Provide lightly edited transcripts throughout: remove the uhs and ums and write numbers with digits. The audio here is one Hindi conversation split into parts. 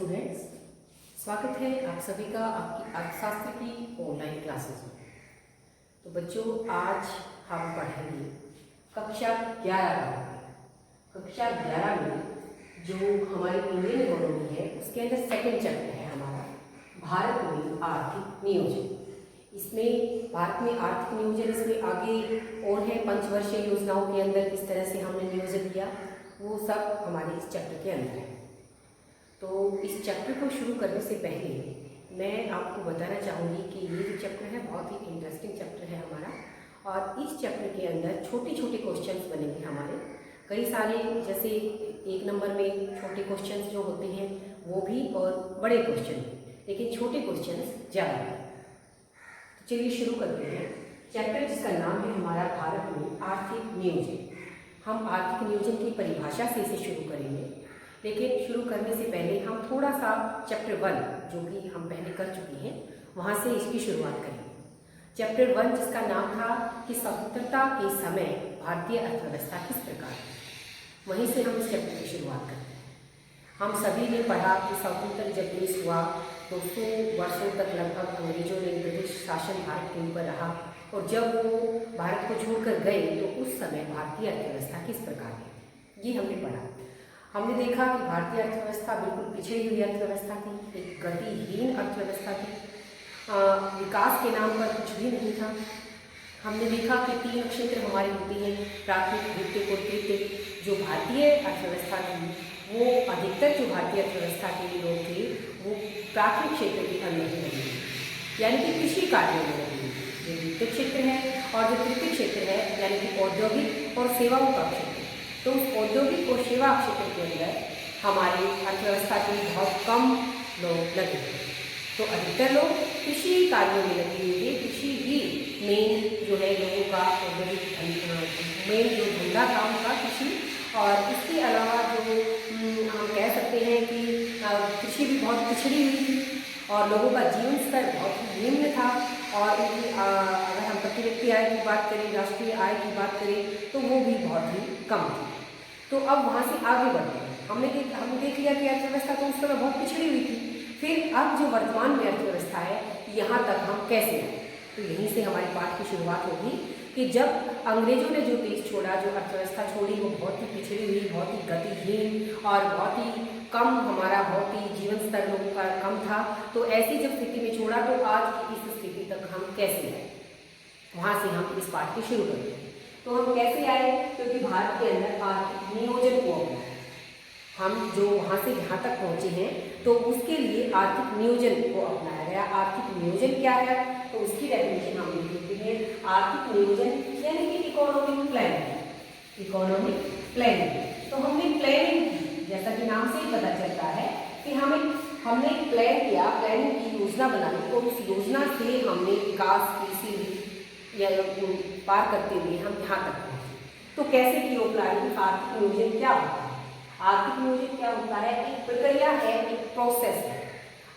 स्टूडेंट्स, स्वागत है आप सभी का आपकी अर्थशास्त्र की ऑनलाइन क्लासेस में। तो बच्चों, आज हम पढ़ेंगे कक्षा 11 कक्षा 11 में जो हमारी इंडियन इकोनॉमी है उसके अंदर सेकंड चैप्टर है हमारा भारत में आर्थिक नियोजन। इसमें भारत में आर्थिक नियोजन, इसमें आगे और है पंचवर्षीय योजनाओं के अंदर किस तरह से हमने नियोजन किया, वो सब हमारे इस चैप्टर के अंदर है। तो इस चैप्टर को शुरू करने से पहले मैं आपको बताना चाहूँगी कि ये जो चैप्टर है बहुत ही इंटरेस्टिंग चैप्टर है हमारा, और इस चैप्टर के अंदर छोटे छोटे क्वेश्चंस बनेंगे हमारे कई सारे, जैसे 1 नंबर में छोटे क्वेश्चंस जो होते हैं वो भी और बड़े क्वेश्चन भी, लेकिन छोटे क्वेश्चंस ज़्यादा हैं। तो चलिए शुरू करते हैं चैप्टर जिसका नाम है हमारा भारत में आर्थिक नियोजन। हम आर्थिक नियोजन की परिभाषा से इसे शुरू करेंगे, लेकिन शुरू करने से पहले हम थोड़ा सा चैप्टर 1 जो कि हम पहले कर चुके हैं वहाँ से इसकी शुरुआत करेंगे। चैप्टर 1 जिसका नाम था कि स्वतंत्रता के समय भारतीय अर्थव्यवस्था किस प्रकार है, वहीं से हम इस चैप्टर की शुरुआत करते हैं। हम सभी ने पढ़ा कि स्वतंत्र जब देश हुआ 200 वर्षों तक लगभग अंग्रेजों ने ब्रिटिश शासन भारत के ऊपर रहा, और जब वो भारत को छोड़कर गए तो उस समय भारतीय अर्थव्यवस्था किस प्रकार है ये हमने पढ़ा। हमने देखा कि भारतीय अर्थव्यवस्था बिल्कुल पिछड़ी हुई अर्थव्यवस्था थी, एक गतिहीन अर्थव्यवस्था थी, विकास के नाम पर कुछ भी नहीं था। हमने देखा कि 3 क्षेत्र हमारे होते हैं, प्राथमिक, द्वितीयक और तृतीयक। जो भारतीय अर्थव्यवस्था थी वो अधिकतर जो भारतीय अर्थव्यवस्था के लोग थे वो प्राथमिक क्षेत्र के अंदर ही लगे, यानी कि कृषि कार्यों में लगे। जो द्वितीय क्षेत्र है और जो तृतीय क्षेत्र है यानी कि औद्योगिक और सेवाओं का क्षेत्र, तो उस औद्योगिक और सेवा क्षेत्र के अंदर हमारी अर्थव्यवस्था के बहुत कम लोग लगे थे। तो अधिकतर लोग कृषि कार्यों में लगे हुए थे। कृषि ही मेन जो है लोगों का औद्योगिक मेन जो धंधा था उनका कृषि, और इसके अलावा जो हम कह सकते हैं कि कृषि भी बहुत पिछड़ी हुई थी और लोगों का जीवन स्तर बहुत ही निम्न था, और उनकी अगर हम प्रति व्यक्ति आय की बात करें, राष्ट्रीय आय की बात करें तो वो भी बहुत ही कम थी। तो अब वहाँ से आगे बढ़ते हैं। हमने देख लिया कि अर्थव्यवस्था तो उस समय बहुत पिछड़ी हुई थी। फिर अब जो वर्तमान में अर्थव्यवस्था है यहाँ तक हम कैसे आए, तो यहीं से हमारी पाठ की शुरुआत होगी कि जब अंग्रेजों ने जो देश छोड़ा, जो अर्थव्यवस्था छोड़ी, वो बहुत ही पिछड़ी हुई, बहुत ही गतिहीन और बहुत ही कम, हमारा बहुत ही जीवन स्तर लोगों का कम था। तो ऐसी जब स्थिति में छोड़ा तो आज की इस स्थिति तक हम कैसे आए, वहाँ से हम इस पाठ की शुरू करते हैं। तो हम कैसे आए, क्योंकि भारत के अंदर आर्थिक नियोजन को अपनाया। हम जो वहाँ से यहाँ तक पहुँचे हैं तो उसके लिए आर्थिक नियोजन को अपनाया गया। आर्थिक नियोजन क्या है, तो उसकी डेफिनेशन हम लिखते हैं। आर्थिक नियोजन यानी कि इकोनॉमिक प्लानिंग। इकोनॉमिक प्लानिंग, तो हमने प्लानिंग की, जैसा कि नाम से ही पता चलता है कि हमने प्लान किया, प्लानिंग की, योजना बनाई, और उस योजना से हमने विकास की सीढ़ी या पार करते हुए हम यहाँ तक पहुँचे। तो कैसे की वो प्लानिंग, आर्थिक नियोजन क्या होता है? आर्थिक नियोजन क्या होता है? एक प्रक्रिया है, एक प्रोसेस है।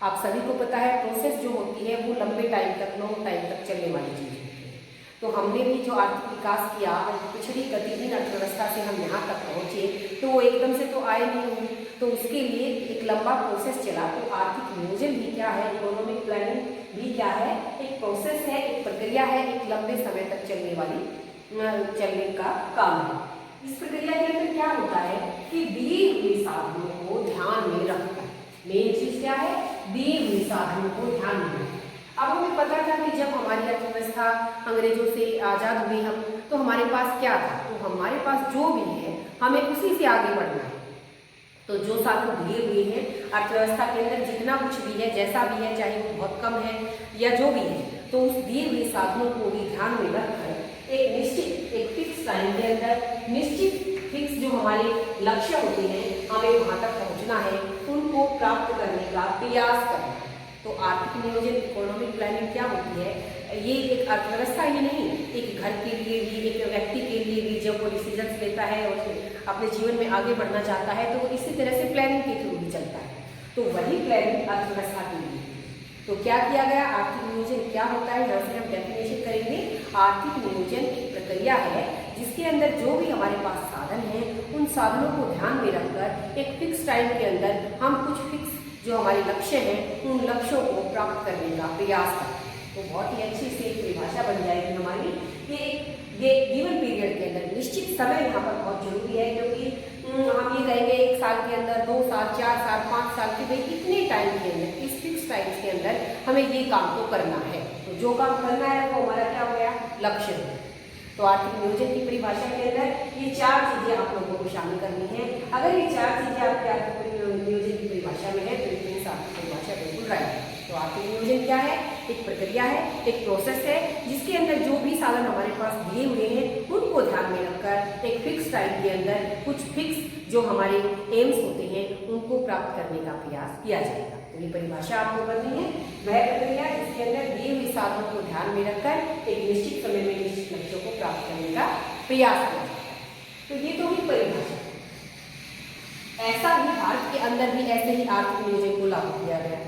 आप सभी को पता है प्रोसेस जो होती है वो लंबे टाइम तक, लॉन्ग टाइम तक चलने वाली चीज़ होती है। तो हमने भी जो आर्थिक विकास किया, पिछड़ी गतिहीन अर्थव्यवस्था से हम यहाँ तक पहुँचे, तो वो एकदम से तो आए नहीं होंगे, तो उसके लिए एक लंबा प्रोसेस चला। तो आर्थिक नियोजन भी क्या है, इकोनॉमिक प्लानिंग भी क्या है, एक प्रोसेस है, एक प्रक्रिया है, एक लंबे समय तक चलने का काम है। इस प्रक्रिया के अंदर क्या होता है कि दिए हुए साधनों को ध्यान में रखकर, मेन चीज क्या है, दिए हुए साधनों को ध्यान में रखकर। अब हमें पता था कि जब हमारी अर्थव्यवस्था अंग्रेजों से आज़ाद हुई हम, तो हमारे पास क्या था, तो हमारे पास जो भी है हमें उसी से आगे बढ़ना है। तो जो साधन दिए हुए हैं अर्थव्यवस्था के अंदर, जितना कुछ भी है, जैसा भी है, चाहे वो बहुत कम है या जो भी है, तो उस दिए हुए साधनों को भी ध्यान में रखकर एक निश्चित, एक फिक्स टाइम के अंदर निश्चित फिक्स जो हमारे लक्ष्य होते हैं, हमें वहाँ तक पहुँचना है, उनको प्राप्त करने का प्रयास करना है। तो आर्थिक नियोजन, इकोनॉमिक प्लानिंग क्या होती है, ये एक अर्थव्यवस्था ही नहीं, एक घर के लिए भी, एक व्यक्ति के लिए भी जब वो डिसीजन लेता है और अपने जीवन में आगे बढ़ना चाहता है तो वो इसी तरह से प्लानिंग के थ्रू भी चलता है। तो वही प्लानिंग अर्थव्यवस्था के लिए। तो क्या किया गया, आर्थिक नियोजन क्या होता है, यहाँ से हम डेफिनेशन करेंगे। आर्थिक नियोजन एक प्रक्रिया है जिसके अंदर जो भी हमारे पास साधन हैं उन साधनों को ध्यान में रखकर एक फिक्स टाइम के अंदर हम कुछ फिक्स जो हमारे लक्ष्य हैं उन लक्ष्यों को प्राप्त करने का प्रयास करते हैं। तो बहुत ही अच्छी से एक परिभाषा बन जाएगी हमारी कि ये गिवन पीरियड के अंदर निश्चित समय यहाँ पर बहुत जरूरी है, क्योंकि हम ये कहेंगे 1 साल के अंदर, 2 साल, 4 साल, 5 साल के, भाई इतने टाइम के अंदर, इस फिक्स टाइम के अंदर हमें ये काम तो करना है। तो जो काम करना है वो हमारा क्या हो गया, लक्ष्य है। तो आर्थिक नियोजन की परिभाषा के अंदर ये 4 चीजें आप लोगों को शामिल करनी है। अगर ये 4 चीजें आपके आर्थिक नियोजन की परिभाषा में है तो इस आर्थिक परिभाषा बिल्कुल राइट है। तो आर्थिक नियोजन क्या है, एक प्रक्रिया है, एक प्रोसेस है, जिसके अंदर जो भी साधन हमारे पास दिए हुए हैं उनको ध्यान में रखकर एक फिक्स टाइम के अंदर कुछ फिक्स जो हमारे एम्स होते हैं उनको प्राप्त करने का प्रयास किया जाएगा। तो ये परिभाषा आपको करनी है, वह प्रक्रिया जिसके अंदर दिए हुए साधनों को ध्यान में रखकर एक निश्चित समय में निश्चित लक्ष्यों को प्राप्त करने का प्रयास किया जाता है। तो ये तो ही परिभाषा। ऐसा ही भारत के अंदर भी ऐसे ही आर्थिक नियोजन को लागू किया गया।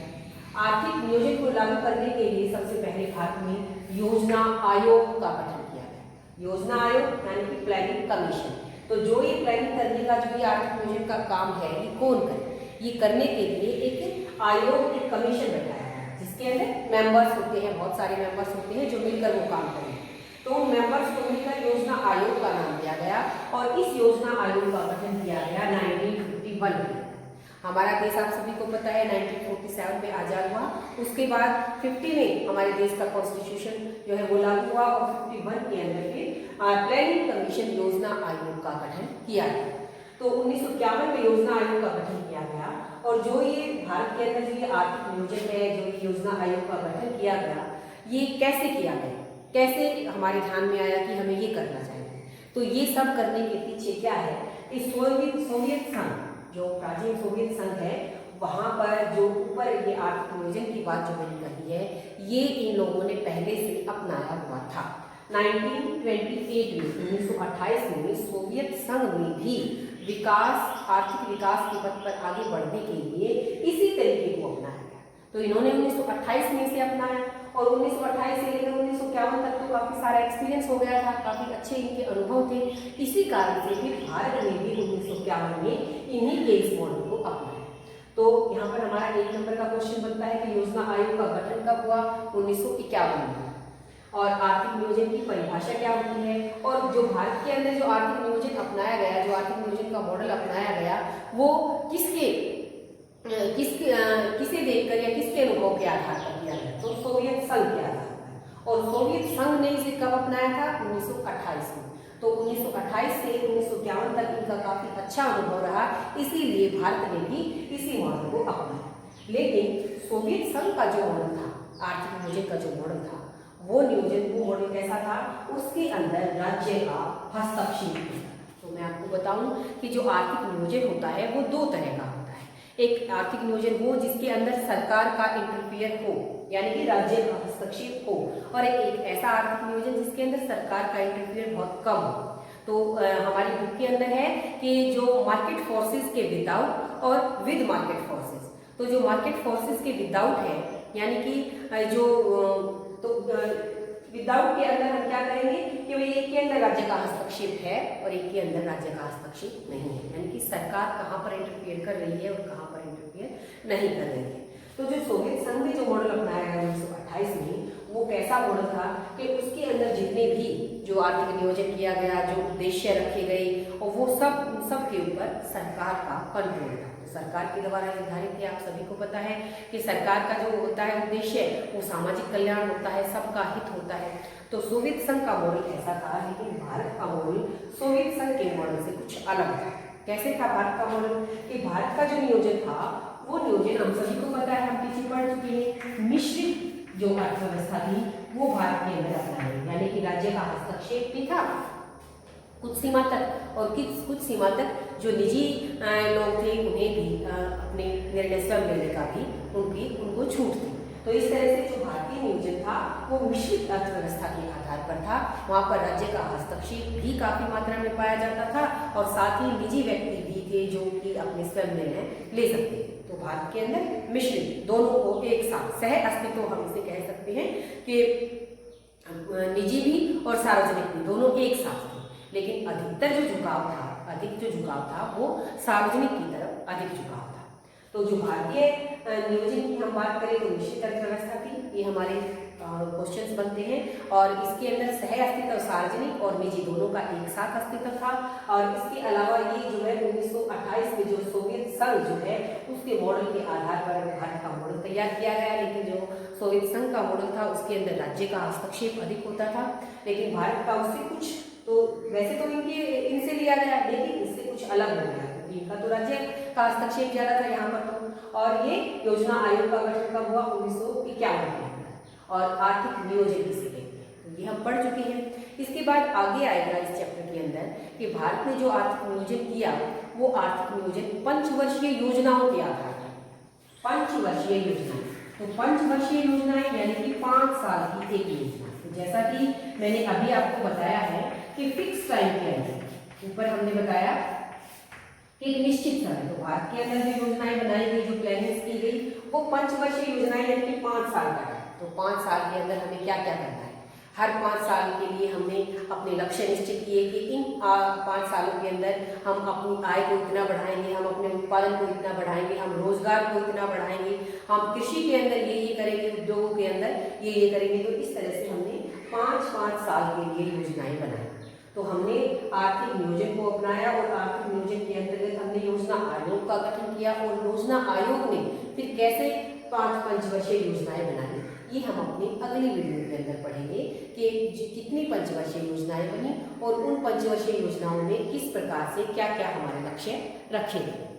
आर्थिक नियोजन को लागू करने के लिए सबसे पहले भारत में योजना आयोग का गठन किया गया। योजना आयोग यानी कि प्लानिंग कमीशन। तो जो ये प्लानिंग करने का जो ये आर्थिक नियोजन का काम है ये कौन करे, ये करने के लिए एक आयोग, एक कमीशन बैठाया है जिसके अंदर मेंबर्स होते हैं, बहुत सारे मेंबर्स होते हैं जो मिलकर वो काम करेंगे। तो उन मेंबर्स को मिलकर योजना आयोग का नाम दिया गया और इस योजना आयोग का गठन किया गया 1951 में। हमारा देश आप सभी को पता है 1947 में आजाद हुआ, उसके बाद 50 में हमारे देश का कॉन्स्टिट्यूशन जो है वो लागू हुआ और 51 के अंदर फिर प्लानिंग कमीशन योजना आयोग का गठन किया गया। तो 1951 में योजना आयोग का गठन किया गया और जो ये भारत के अंदर जो ये आर्थिक नियोजन है, जो ये योजना आयोग का गठन किया गया, ये कैसे किया गया, कैसे हमारे ध्यान में आया कि हमें ये करना चाहिए। तो ये सब करने के पीछे क्या है, इस सोवियत संघ, जो प्राचीन सोवियत संघ है, वहाँ पर जो ऊपर ये आर्थिक नियोजन की बात जो मैंने कही है, ये इन लोगों ने पहले से अपनाया हुआ था। 1928 में 1928 में सोवियत संघ में भी विकास, आर्थिक विकास के पथ पर आगे बढ़ने के लिए इसी तरीके को अपनाया गया। तो इन्होंने 1928 में इसे अपनाया और 1928 से लेकर 1951 तक तो काफी सारा एक्सपीरियंस हो गया था, काफी अच्छे इनके अनुभव थे। इसी कारण से भी भारत ने भी 1951 में इन्हीं के इस मॉडल को अपनाया। तो यहाँ पर हमारा 1 नंबर का क्वेश्चन बनता है कि योजना आयोग का गठन कब हुआ, 1951 में, और आर्थिक नियोजन की परिभाषा क्या होती है, और जो भारत के अंदर जो आर्थिक नियोजन अपनाया गया, जो आर्थिक नियोजन का मॉडल अपनाया गया, वो किसे देखकर या किसके अनुभव के आधार पर किया गया, तो सोवियत संघ के आधार पर। और सोवियत संघ ने इसे कब अपनाया था, 1928 में। तो 1928 से 1951 तक इनका काफी अच्छा अनुभव रहा, इसीलिए भारत ने भी इसी मॉडल को अपनाया। लेकिन सोवियत संघ का जो मॉडल था, आर्थिक नियोजन का जो मॉडल था, वो मॉडल कैसा था, उसके अंदर राज्य का हस्तक्षेप था। तो मैं आपको बताऊं कि जो आर्थिक नियोजन होता है वो 2 तरह का होता है। एक आर्थिक नियोजन हो जिसके अंदर सरकार का इंटरफियर हो, यानी कि राज्य का हस्तक्षेप हो, और एक ऐसा आर्थिक नियोजन जिसके अंदर सरकार का इंटरफियर बहुत कम हो। तो हमारी बुक के अंदर है कि जो मार्केट फोर्सेस के विदाउट और विद मार्केट फोर्सेस। तो जो मार्केट फोर्सेस के विदाउट है, यानी कि जो विदाउट के अंदर हम क्या करेंगे कि भाई एक के अंदर राज्य का हस्तक्षेप है और एक के अंदर राज्य का हस्तक्षेप नहीं है, यानी कि सरकार कहाँ पर इंटरफियर कर रही है और कहाँ पर इंटरफियर नहीं कर रही है। तो जो सोवियत संघ ने जो मॉडल अपनाया गया 1928 में, वो कैसा मॉडल था कि उसके अंदर जितने भी जो आर्थिक नियोजन किया गया, जो उद्देश्य रखे गए, और वो सब के ऊपर सरकार का कंट्रोल था। तो सरकार के द्वारा निर्धारित है, आप सभी को पता है कि सरकार का जो होता है उद्देश्य, वो सामाजिक कल्याण होता है, सबका हित होता है। तो सोवियत संघ का मॉडल ऐसा था, लेकिन भारत का मॉडल सोवियत संघ के मॉडल से कुछ अलग था। कैसे था भारत का मॉडल, कि भारत का जो नियोजन था, वो नियोजन हम सभी को पता है, हम पीछे पढ़ चुके हैं, मिश्रित जो अर्थव्यवस्था थी वो भारत के अंदर अपनाई, यानी कि राज्य का हस्तक्षेप भी था कुछ सीमा तक, और कुछ सीमा तक जो निजी लोग थे उन्हें भी अपने निर्णय स्वयं लेने का भी उनको छूट थी। तो इस तरह से जो भारतीय नियोजन था वो मिश्रित अर्थव्यवस्था के आधार पर था। वहाँ पर राज्य का हस्तक्षेप भी काफी मात्रा में पाया जाता था और साथ ही निजी व्यक्ति भी थे जो कि अपने स्वयं निर्णय ले सकते थे। तो भारत के अंदर मिश्रित दोनों को एक साथ सह अस्तित्व हम इसे कह सकते हैं कि निजी भी और सार्वजनिक भी दोनों एक साथ थे, लेकिन अधिक जो झुकाव था वो सार्वजनिक की तरफ अधिक झुकाव था। तो जो भारतीय नियोजन की हम बात करें तो निश्चित अर्थव्यवस्था की, ये हमारे क्वेश्चंस बनते हैं। और इसके अंदर सह अस्तित्व सार्वजनिक और निजी दोनों का एक साथ अस्तित्व था। और इसके अलावा ये जो है 1928 में जो सोवियत संघ जो है उसके मॉडल के आधार पर भारत का मॉडल तैयार किया गया, लेकिन जो सोवियत संघ का मॉडल था उसके अंदर राज्य का हस्तक्षेप अधिक होता था, लेकिन भारत का उससे कुछ तो वैसे तो इनसे लिया गया, लेकिन इससे कुछ अलग हो गया क्योंकि इनका तो राज्य का हस्तक्षेप ज्यादा था यहाँ पर तो। और ये योजना आयोग का गठन कब हुआ? 1951 में। और आर्थिक नियोजन किसे कहते हैं, तो ये हम पढ़ चुके हैं। इसके बाद आगे आएगा इस चैप्टर के अंदर कि भारत ने जो आर्थिक नियोजन किया वो आर्थिक नियोजन पंचवर्षीय योजनाओं के आधार पर, पंचवर्षीय योजनाएं, तो पंचवर्षीय योजनाएं यानी कि 5 साल की एक योजना। तो जैसा कि मैंने अभी आपको बताया है कि फिक्स टाइम के अंदर ऊपर हमने बताया कि निश्चित समय, तो भारत के अंदर जो योजनाएं बनाई गई, जो प्लानिंग की गई वो पंचवर्षीय योजनाएं यानी कि 5 साल का है। तो 5 साल के अंदर हमें क्या क्या करना है, हर 5 साल के लिए हमने अपने लक्ष्य निश्चित किए कि इन 5 सालों के अंदर हम अपनी आय को इतना बढ़ाएंगे, हम अपने उत्पादन को इतना बढ़ाएंगे, हम रोजगार को इतना बढ़ाएंगे, हम कृषि के अंदर ये करेंगे, उद्योगों के अंदर ये करेंगे। तो इस तरह से हमने 5-5 साल के लिए योजनाएं बनाई। तो हमने आर्थिक नियोजन को अपनाया और आर्थिक नियोजन के अंतर्गत हमने योजना आयोग का गठन किया और योजना आयोग ने फिर कैसे 5 पंचवर्षीय योजनाएं बनाई, ये हम अपनी अगली वीडियो के अंदर पढ़ेंगे कि कितनी पंचवर्षीय योजनाएं बनी और उन पंचवर्षीय योजनाओं में किस प्रकार से क्या क्या हमारे लक्ष्य रखे गए।